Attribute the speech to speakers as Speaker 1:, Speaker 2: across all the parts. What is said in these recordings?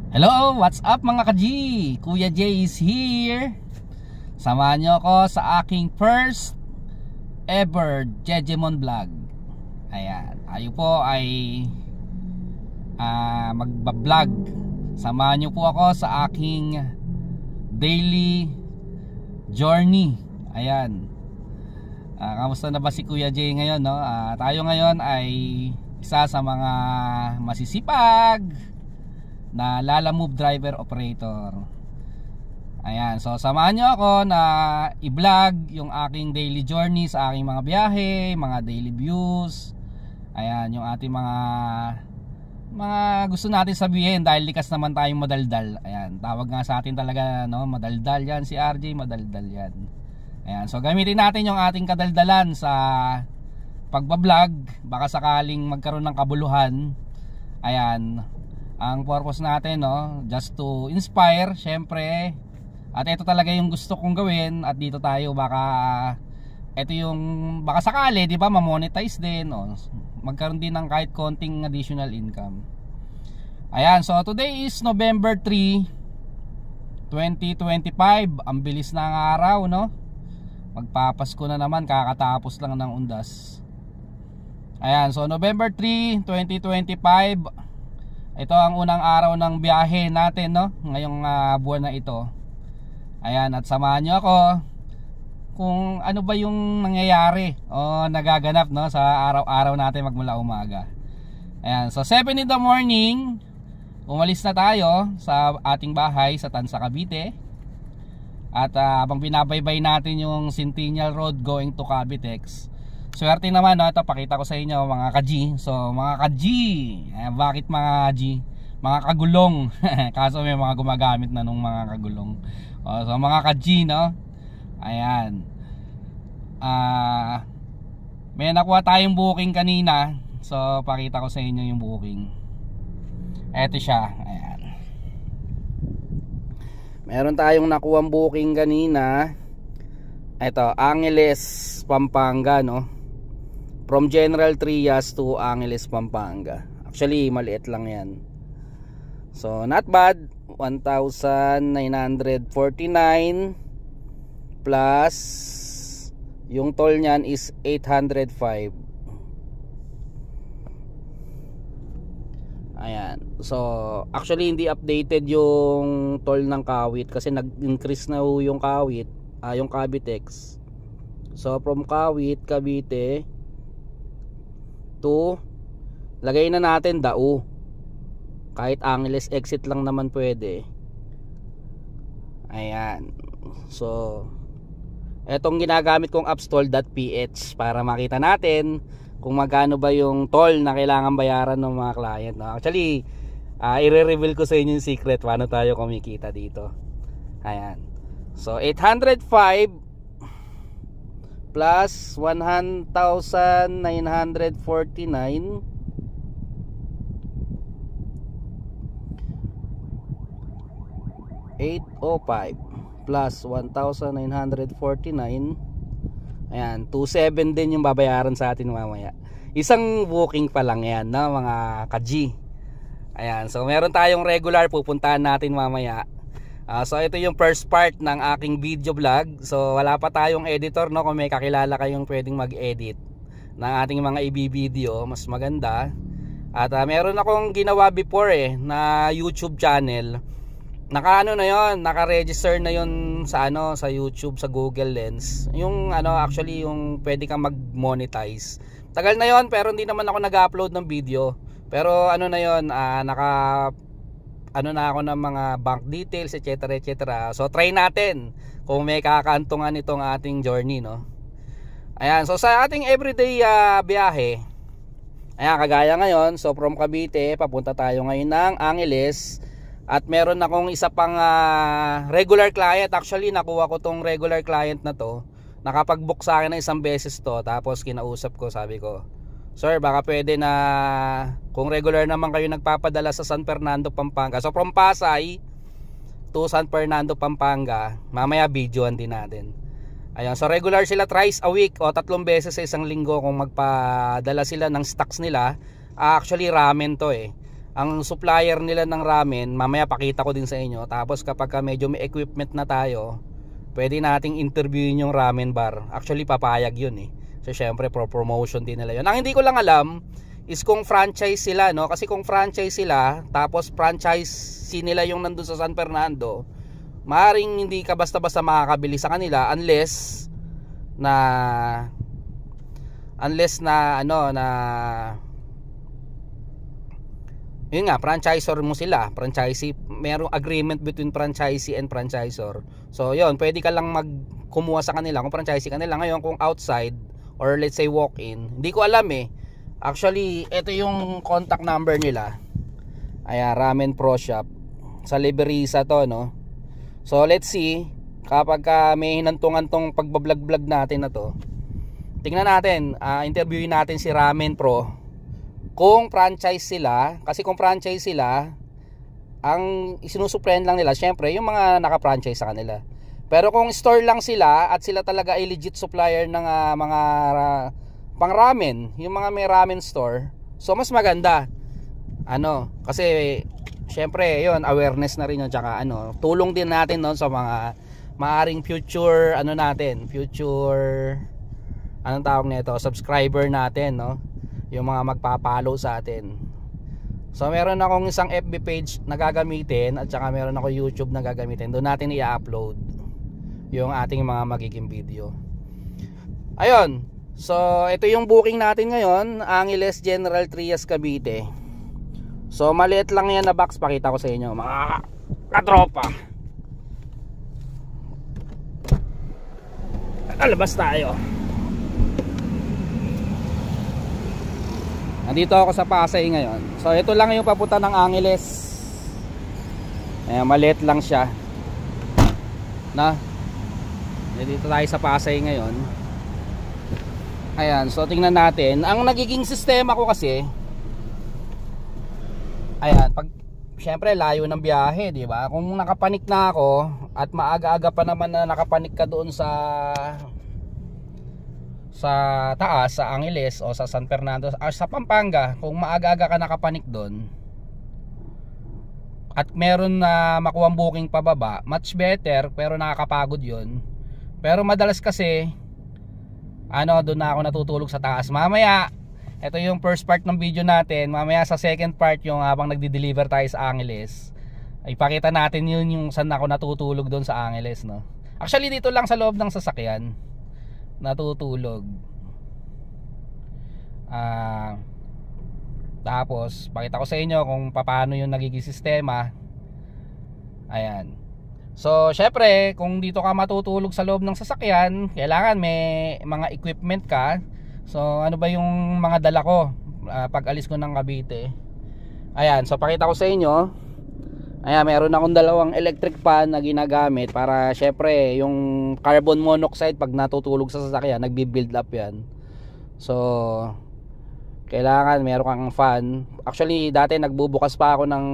Speaker 1: Hello, what's up mga ka-G? Kuya J is here. Samahan nyo ako sa aking first ever Jejemon Vlog. Ayan, tayo po ay magbablog. Samahan nyo po ako sa aking daily journey. Ayan, kamusta na ba si Kuya J ngayon, no? Tayo ngayon ay isa sa mga masisipag na Lalamove driver operator. Ayan, so samahan nyo ako na i-vlog yung aking daily journey sa aking mga biyahe, mga daily views. Ayan, yung ating mga gusto natin sabihin dahil likas naman tayong madaldal. Ayan, tawag nga sa atin talaga, no, madaldal yan, si RJ madaldal yan. Ayan, so gamitin natin yung ating kadaldalan sa pagbablog, baka sakaling magkaroon ng kabuluhan. Ayan, ang purpose natin, no, just to inspire, syempre. At ito talaga yung gusto kong gawin. At dito tayo baka ito yung baka sakali, di ba, ma-monetize din, no? Magkaroon din ng kahit konting additional income. Ayan, so today is November 3, 2025. Ang bilis ng araw, no? Magpapasko na naman, kakatapos lang ng undas. Ayan, so November 3, 2025. Ito ang unang araw ng biyahe natin, no, ngayong buwan na ito. Ayan, at samahan nyo ako kung ano ba yung nangyayari o nagaganap, no, sa araw-araw natin magmula umaga. Ayan, so 7 in the morning, umalis na tayo sa ating bahay sa Tansa, Cavite. At habang binabaybay natin yung Centennial Road going to Cavitex, swerte naman, no, ito pakita ko sa inyo mga ka-G. So mga ka-G, bakit mga G? Mga kagulong. Kaso may mga gumagamit na nung mga kagulong. So mga ka-G, no. Ayan, may nakuha tayong booking kanina. So pakita ko sa inyo yung booking. Eto siya. Ayan, meron tayong nakuha booking kanina. Ito, Angeles, Pampanga, no. From General Trias to Angeles, Pampanga. Actually, maliit lang yan. So, not bad. 1,949 plus yung toll nyan is 805. Ayan. So, actually, hindi updated yung toll ng Kawit kasi nag-increase na yung Kawit, yung Cavitex. So, from Kawit, Cavite to, lagay na natin Dao. Kahit Angeles exit lang naman pwede. Ayan. So etong ginagamit kong appstoll.ph para makita natin kung magkano ba yung toll na kailangan bayaran ng mga client, no? Actually, i-reveal ko sa inyo yung secret paano tayo kumikita dito. Ayan. So 805 plus 1,949 805 plus 1,949. Ayan, 27 din yung babayaran sa atin mamaya. Isang booking pa lang yan, no, mga ka-G. Ayan, so meron tayong regular pupuntahan natin mamaya. So ito yung first part ng aking video vlog. So wala pa tayong editor, no. Kung may kakilala kayong pwedeng mag-edit ng ating mga i-video, mas maganda. At meron akong ginawa before na YouTube channel. Naka-ano na yon, naka-register na yon sa sa YouTube, sa Google Lens. Yung actually yung pwede kang mag-monetize. Tagal na yon pero hindi naman ako nag-upload ng video. Pero na yon, na ako ng mga bank details, etc. So try natin kung may kakaantungan itong ating journey, no. Ayan, so sa ating everyday biyahe, ayan, kagaya ngayon, so from Cavite papunta tayo ngayon ng Angeles. At meron akong isa pang regular client. Actually nakuha ko tong regular client na to, nakapag-book sa akin na isang beses to. Tapos kinausap ko, sabi ko, sir, baka pwede na kung regular naman kayo nagpapadala sa San Fernando, Pampanga. So from Pasay to San Fernando, Pampanga, mamaya videoan din natin. Ayan, so regular sila thrice a week o 3 beses sa isang linggo kung magpadala sila ng stocks nila. Actually ramen to ang supplier nila ng ramen, mamaya pakita ko din sa inyo. Tapos kapag medyo may equipment na tayo, pwede nating interviewin yung ramen bar. Actually papayag yun eh. So syempre pro promotion din nila yun. Ang hindi ko lang alam is kung franchise sila, no? Kasi kung franchise sila, tapos franchise nila yung nandun sa San Fernando, maaaring hindi ka basta-basta makakabili sa kanila unless na ano na yun nga, franchisor mo sila, franchisee, merong agreement between franchisee and franchisor. So yun, pwede ka lang kumuha sa kanila kung franchisee kanila. Ngayon kung outside or let's say walk-in, hindi ko alam eh. Actually, ito yung contact number nila. Ayan, Ramen Pro Shop sa Liberisa to, no. So let's see kapag may hinantungan tong pagbablog-vlog natin na to. Tingnan natin, interviewin natin si Ramen Pro kung franchise sila. Kasi kung franchise sila, ang isinusupply lang nila syempre yung mga naka-franchise sa kanila. Pero kung store lang sila at sila talaga ay legit supplier ng mga pang ramen, yung mga may ramen store, so mas maganda. Kasi syempre yun, awareness na rin yun, tsaka tulong din natin no, sa mga maaring future future anong tawag nito, subscriber natin, no, yung mga magpa-follow sa atin. So meron akong isang FB page na gagamitin at saka meron ako YouTube na gagamitin. Doon natin i-upload yung ating mga magiging video. Ayun. So ito yung booking natin ngayon, Angeles General Trias Cavite. So maliit lang yan na box, pakita ko sa inyo mga katropa. Alabas tayo. Nandito ako sa Pasay ngayon. So ito lang yung papunta ng Angeles. Ayan, maliit lang siya. Dito tayo sa Pasay ngayon. Ayan, so tingnan natin. Ang nagiging sistema ko kasi, ayan, syempre layo ng biyahe, di ba? Kung nakapanik na ako at maaga-aga pa naman na nakapanik ka doon sa taas, sa Angeles o sa San Fernando, sa Pampanga, kung maaga-aga ka nakapanik doon at meron na makuwang booking pababa, much better, pero nakakapagod yun. Pero madalas kasi doon na ako natutulog sa taas. Mamaya, ito yung first part ng video natin. Mamaya sa second part, yung habang nagdi-deliver tayo sa Angeles, ipakita natin yun yung saan ako natutulog doon sa Angeles, no. Actually dito lang sa loob ng sasakyan natutulog. Tapos pakita ko sa inyo kung paano yung nagiging sistema. Ayan. So syempre kung dito ka matutulog sa loob ng sasakyan, kailangan may mga equipment ka. So ano ba yung mga dala ko pag alis ko ng Cavite? Ayan, so pakita ko sa inyo. Ayan, meron akong dalawang electric fan na ginagamit para syempre yung carbon monoxide pag natutulog sa sasakyan, nagbi-build up yan. So kailangan meron kang fan. Actually dati nagbubukas pa ako ng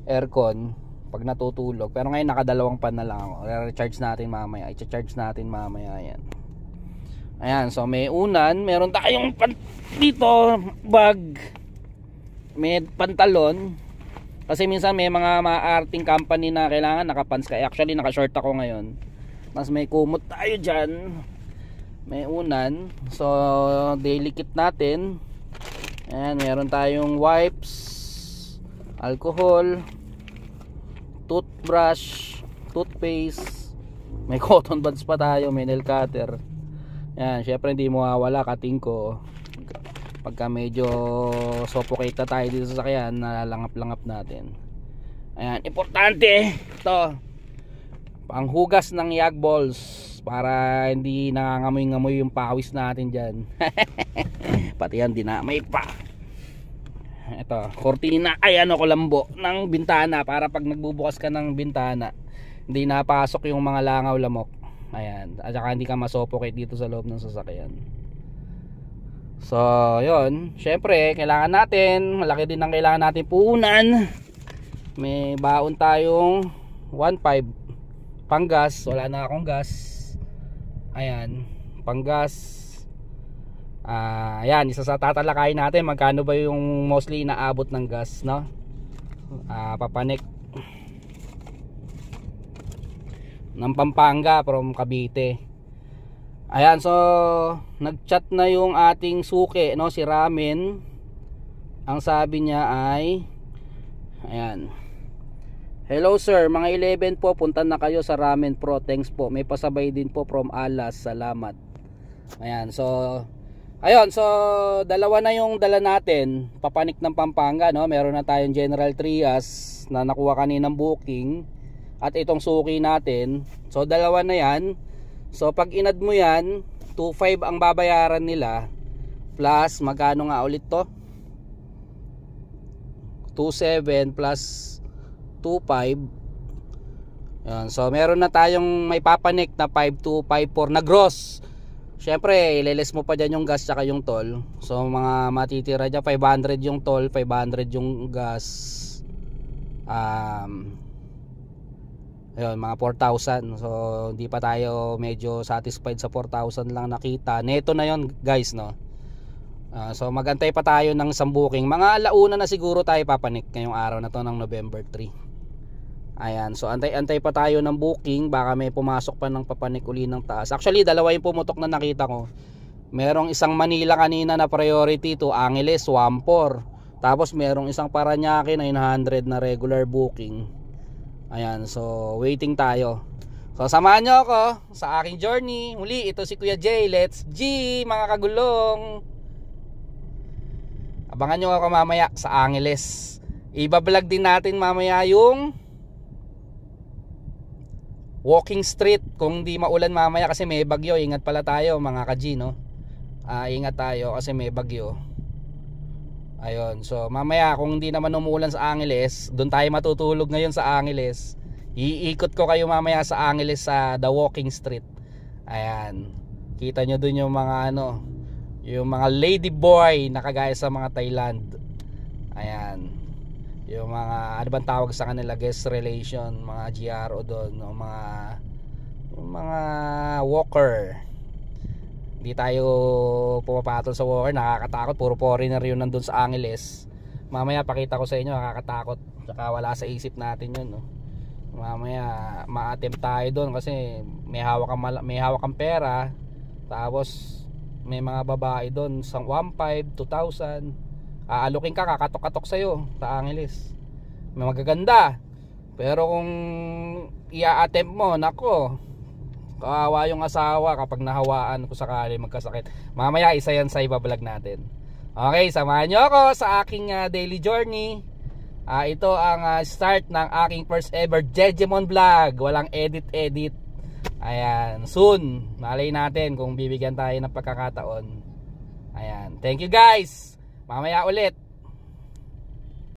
Speaker 1: aircon pag natutulog, pero ngayon nakadalawang fan na lang ako. I-recharge natin mamaya. I-charge natin mamaya yan. Ayan, so may unan, meron tayong dito bag, may pantalon. Kasi minsan may mga maarting company na kailangan nakapants ka. Actually naka-short ako ngayon. Mas may kumot tayo dyan. May unan. So daily kit natin. Ayan, meron tayong wipes, alcohol, toothbrush, toothpaste. May cotton buds pa tayo. May nail cutter. Ayan, syempre hindi mo mawala kating ko. Pagka medyo suffocate na tayo dito sa sakyan, nalalangap-langap natin. Ayan, importante ito, panghugas ng yag balls para hindi nangangamoy-ngamoy yung pawis natin dyan. Pati yan dinamay pa. Ito, kortina, kulambo ng bintana para pag nagbubukas ka ng bintana hindi napasok yung mga langaw lamok. Ayan, at saka hindi ka masuffocate dito sa loob ng sasakyan. So yun, syempre kailangan natin, malaki din ang kailangan natin puhunan. May baon tayong 1.5 panggas, wala na akong gas. Ayan, panggas. Ayan, isa sa tatalakayin natin, magkano ba yung mostly inaabot ng gas, no? Papanik ng Pampanga from Cavite. Ayan, so nagchat na yung ating suki, no, si Ramen. Ang sabi niya ay, ayan, hello sir, mga 11 po, punta na kayo sa Ramen Pro, thanks po, may pasabay din po from Alas, salamat. Ayan, so ayun, so dalawa na yung dala natin, papanik ng Pampanga, no? Meron na tayong General Trias na nakuha kaninang booking, at itong suki natin. So dalawa na yan. So pag inad mo yan, 2.5 ang babayaran nila, plus magkano nga ulit to? 2.7 plus 2.5. Yan. So meron na tayong may papanik na 5.254 na gross. Syempre ileles mo pa dyan yung gas tsaka yung toll. So mga matitira dyan 500 yung toll, 500 yung gas, ayun, mga 4,000. So hindi pa tayo medyo satisfied sa 4,000 lang nakita. Neto na yon guys, no? So magantay pa tayo ng isang booking. Mga alauna na siguro tayo papanik ngayong araw na to ng November 3. Ayan, so antay pa tayo ng booking. Baka may pumasok pa ng papanik uli ng taas. Actually dalawa yung pumutok na nakita ko. Merong isang Manila kanina na priority to Angeles, Swampor. Tapos merong isang Paranaque 900 na regular booking. Ayan, so waiting tayo. So samahan nyo ako sa aking journey. Muli, ito si Kuya Jay. Let's G, mga kagulong. Abangan nyo ako mamaya sa Angeles. Ibablog din natin mamaya yung walking street kung di maulan mamaya kasi may bagyo. Ingat pala tayo mga ka-G, no? Ingat tayo kasi may bagyo. Ayun, so mamaya kung hindi naman umuulan sa Angeles, doon tayo matutulog ngayon sa Angeles. Iikot ko kayo mamaya sa Angeles sa The Walking Street. Ayan, kita nyo doon yung mga yung mga lady boy na kagaya sa mga Thailand. Ayan, yung mga ano bang tawag sa kanila, guest relation, mga GRO doon, no? mga walker. Hindi tayo pumapatol sa walker, nakakatakot, puro foreigner yun nandun sa Angeles. Mamaya pakita ko sa inyo, nakakatakot, saka wala sa isip natin yun, no? Mamaya ma-attempt tayo doon kasi may hawak kang pera, tapos may mga babae doon sa 1.5, 2,000, aalukin ka, kakatok-katok sa'yo sa Angeles. May magaganda, pero kung i-attempt mo, nako, kawawa yung asawa kapag nahawaan kung sakali magkasakit. Mamaya isa yan sa ibablog natin. Okay, samahan nyo ako sa aking daily journey. Ito ang start ng aking first ever Jejemon vlog. Walang edit. Ayan, soon malay natin kung bibigyan tayo ng pagkakataon. Ayan, thank you guys. Mamaya ulit.